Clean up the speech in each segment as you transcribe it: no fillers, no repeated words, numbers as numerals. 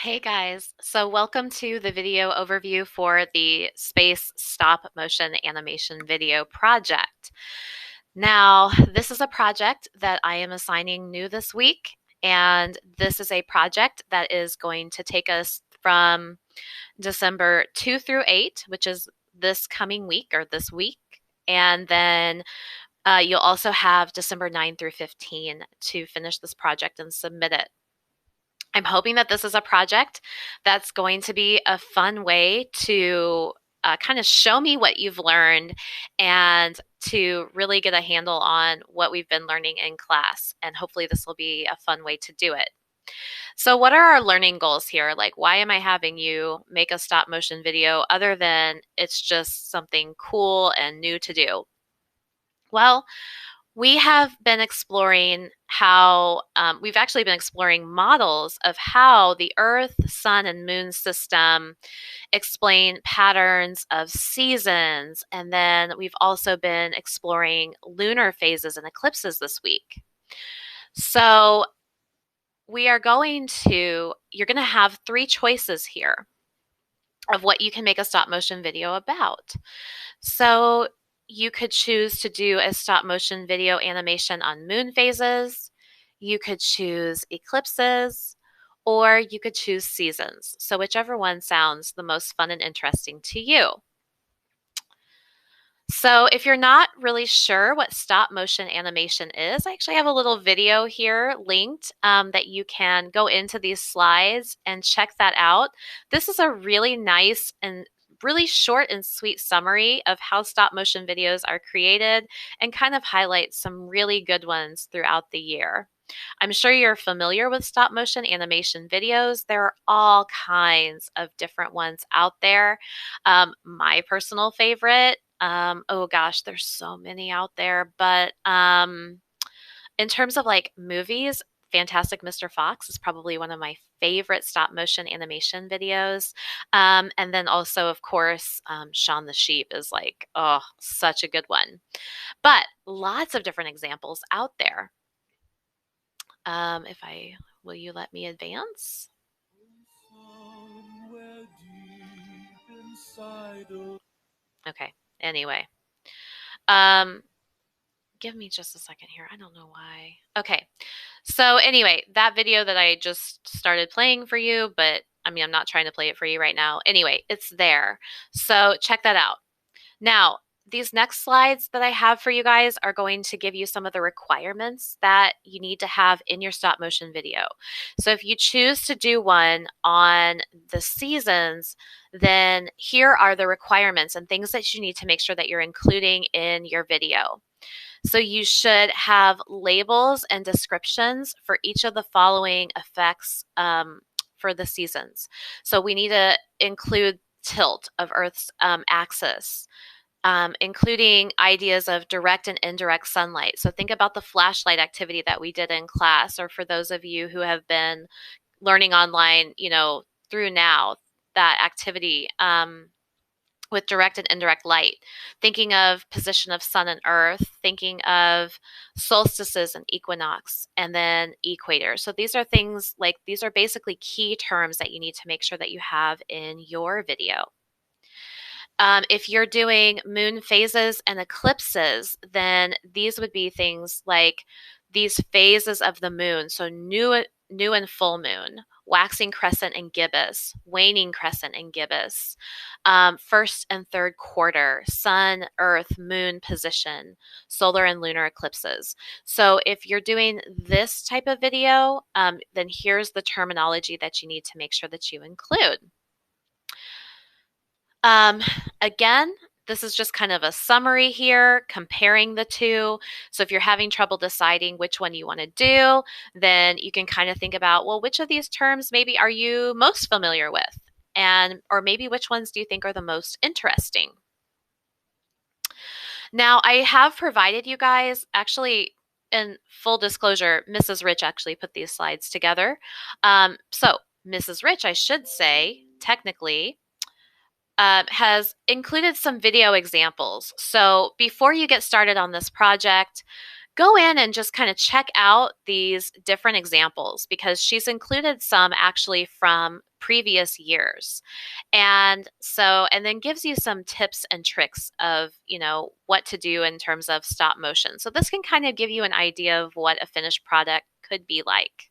Hey guys, so welcome to the video overview for the Space Stop Motion Animation Video project. Now, this is a project that I am assigning new this week, and this is a project that is going to take us from December 2 through 8, which is this coming week or this week, and then you'll also have December 9 through 15 to finish this project and submit it. I'm hoping that this is a project that's going to be a fun way to kind of show me what you've learned and to really get a handle on what we've been learning in class. And hopefully, this will be a fun way to do it. So, what are our learning goals here? Like, why am I having you make a stop motion video other than it's just something cool and new to do? Well, we have been exploring how we've actually been exploring models of how the Earth, Sun, and Moon system explain patterns of seasons. And then we've also been exploring lunar phases and eclipses this week. So you're going to have three choices here of what you can make a stop motion video about. So you could choose to do a stop motion video animation on moon phases, you could choose eclipses, or you could choose seasons. So whichever one sounds the most fun and interesting to you. So if you're not really sure what stop motion animation is, I actually have a little video here linked that you can go into these slides and check that out. This is a really nice and really short and sweet summary of how stop motion videos are created and kind of highlights some really good ones throughout the year. I'm sure you're familiar with stop motion animation videos. There are all kinds of different ones out there. My personal favorite, oh gosh, there's so many out there, but in terms of like movies, Fantastic Mr. Fox is probably one of my favorite stop motion animation videos. And then also, of course, Shaun the Sheep is like, oh, such a good one. But lots of different examples out there. If I, will you let me advance? Okay, anyway. Um, give me just a second here. I don't know why. Okay. So anyway, that video that I just started playing for you, but I mean, I'm not trying to play it for you right now. Anyway, it's there. So check that out. Now, these next slides that I have for you guys are going to give you some of the requirements that you need to have in your stop motion video. So if you choose to do one on the seasons, then here are the requirements and things that you need to make sure that you're including in your video. So you should have labels and descriptions for each of the following effects for the seasons. So we need to include tilt of Earth's axis, including ideas of direct and indirect sunlight. So think about the flashlight activity that we did in class, or for those of you who have been learning online, through now, that activity with direct and indirect light, thinking of position of sun and earth, thinking of solstices and equinox, and then equator. So these are things like, these are basically key terms that you need to make sure that you have in your video. If you're doing moon phases and eclipses, then these would be things like these phases of the moon. So new and full moon, waxing crescent and gibbous, waning crescent and gibbous, first and third quarter, sun, earth, moon position, solar and lunar eclipses. So if you're doing this type of video, then here's the terminology that you need to make sure that you include. Again, this is just kind of a summary here, comparing the two. So if you're having trouble deciding which one you want to do, then you can kind of think about, well, which of these terms maybe are you most familiar with? Or maybe which ones do you think are the most interesting? Now, I have provided you guys, actually, in full disclosure, Mrs. Rich actually put these slides together. So Mrs. Rich, I should say, technically, has included some video examples. So before you get started on this project, go in and just kind of check out these different examples, because she's included some actually from previous years. And so, and then gives you some tips and tricks of, what to do in terms of stop motion. So this can kind of give you an idea of what a finished product could be like.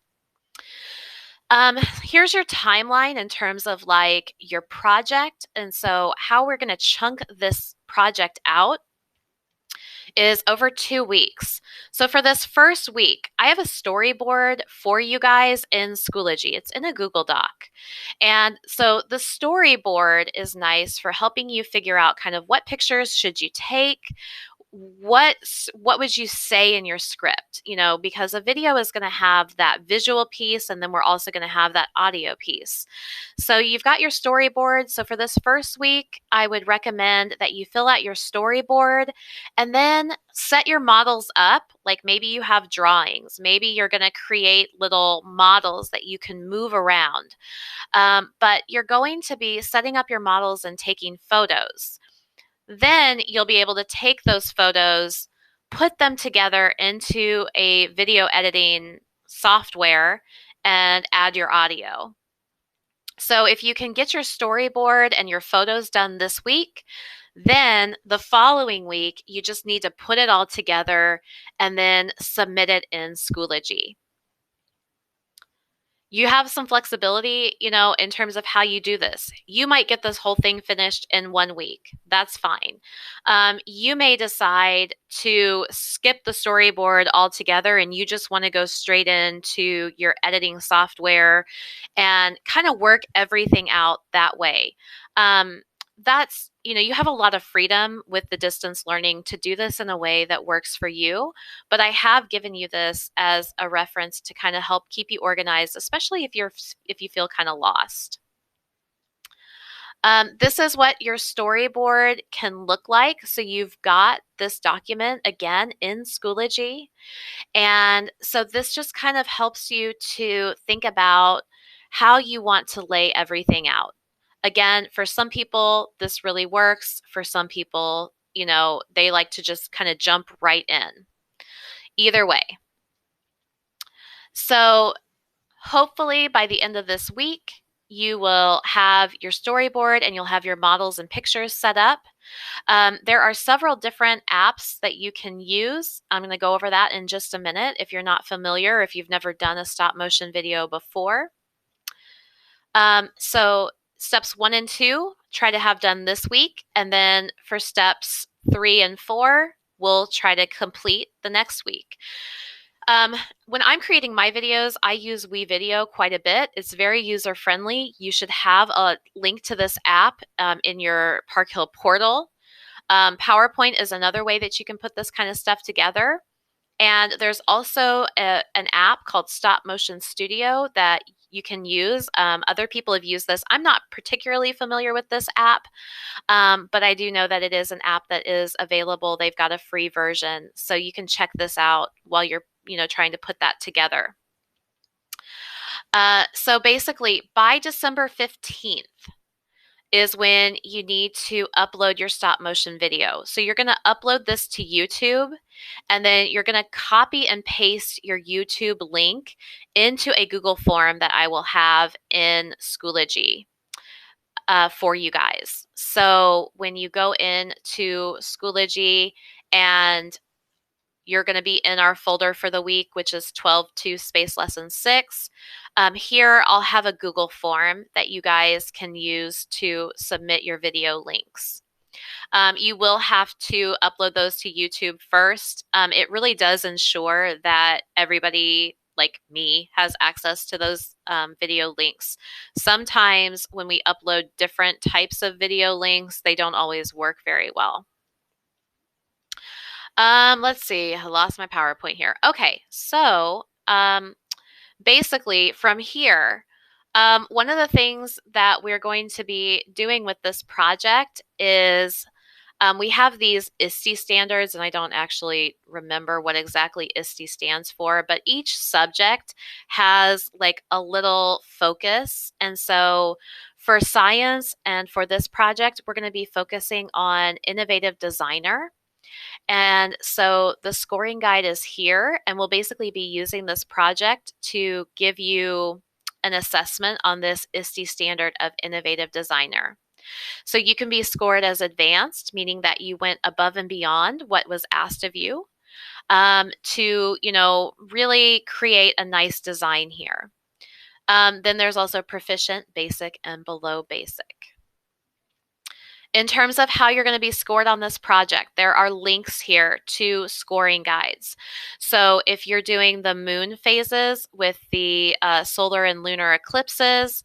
Here's your timeline in terms of like your project. And so how we're going to chunk this project out is over 2 weeks. So for this first week, I have a storyboard for you guys in Schoology. It's in a Google Doc. And so the storyboard is nice for helping you figure out kind of what pictures should you take, what would you say in your script, because a video is going to have that visual piece, and then we're also going to have that audio piece. So you've got your storyboard. So for this first week, I would recommend that you fill out your storyboard and then set your models up. Like maybe you have drawings, maybe you're going to create little models that you can move around, but you're going to be setting up your models and taking photos. Then you'll be able to take those photos, put them together into a video editing software, and add your audio. So if you can get your storyboard and your photos done this week, then the following week, you just need to put it all together and then submit it in Schoology. You have some flexibility, in terms of how you do this. You might get this whole thing finished in 1 week. That's fine. You may decide to skip the storyboard altogether and you just want to go straight into your editing software and kind of work everything out that way. That's, you have a lot of freedom with the distance learning to do this in a way that works for you. But I have given you this as a reference to kind of help keep you organized, especially if you feel kind of lost. This is what your storyboard can look like. So you've got this document again in Schoology. And so this just kind of helps you to think about how you want to lay everything out. Again, for some people, this really works. For some people, they like to just kind of jump right in. Either way. So hopefully by the end of this week, you will have your storyboard and you'll have your models and pictures set up. There are several different apps that you can use. I'm going to go over that in just a minute if you're not familiar, if you've never done a stop motion video before. So steps 1 and 2, try to have done this week. And then for steps 3 and 4, we'll try to complete the next week. When I'm creating my videos, I use WeVideo quite a bit. It's very user-friendly. You should have a link to this app in your Park Hill portal. PowerPoint is another way that you can put this kind of stuff together. And there's also an app called Stop Motion Studio that you can use. Other people have used this. I'm not particularly familiar with this app, but I do know that it is an app that is available. They've got a free version, so you can check this out while you're trying to put that together. So basically, by December 15th is when you need to upload your stop motion video. So you're going to upload this to YouTube, and then you're going to copy and paste your YouTube link into a Google form that I will have in Schoology for you guys. So when you go into Schoology and you're going to be in our folder for the week, which is 12-2 space lesson 6. Here, I'll have a Google form that you guys can use to submit your video links. You will have to upload those to YouTube first. It really does ensure that everybody like me has access to those video links. Sometimes when we upload different types of video links, they don't always work very well. Let's see. I lost my PowerPoint here. Okay, so basically from here, one of the things that we're going to be doing with this project is we have these ISTE standards, and I don't actually remember what exactly ISTE stands for, but each subject has like a little focus. And so for science and for this project, we're going to be focusing on innovative designer. And so the scoring guide is here, and we'll basically be using this project to give you an assessment on this ISTE standard of innovative designer. So you can be scored as advanced, meaning that you went above and beyond what was asked of you, to, really create a nice design here. Then there's also proficient, basic, and below basic. In terms of how you're going to be scored on this project, there are links here to scoring guides. So if you're doing the moon phases with the solar and lunar eclipses,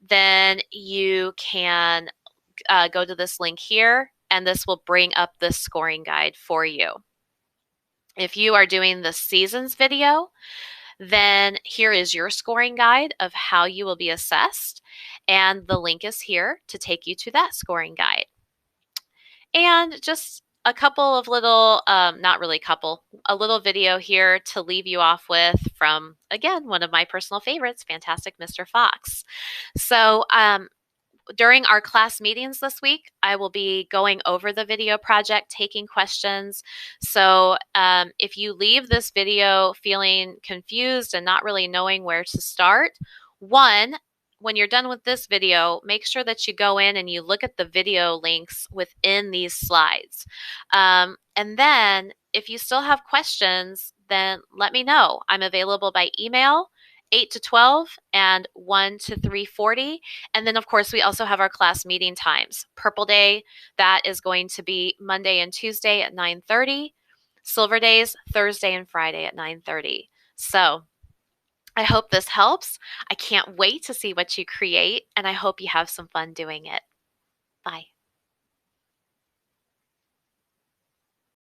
then you can go to this link here, and this will bring up this scoring guide for you. If you are doing the seasons video, then here is your scoring guide of how you will be assessed, and the link is here to take you to that scoring guide. And just a couple of little, not really couple, a little video here to leave you off with from, again, one of my personal favorites, Fantastic Mr. Fox. So during our class meetings this week, I will be going over the video project, taking questions. So if you leave this video feeling confused and not really knowing where to start, one, when you're done with this video, make sure that you go in and you look at the video links within these slides. And then if you still have questions, then let me know. I'm available by email, 8 to 12 and 1 to 3:40. And then, of course, we also have our class meeting times. Purple Day, that is going to be Monday and Tuesday at 9:30. Silver Days, Thursday and Friday at 9:30. So I hope this helps. I can't wait to see what you create, and I hope you have some fun doing it. Bye.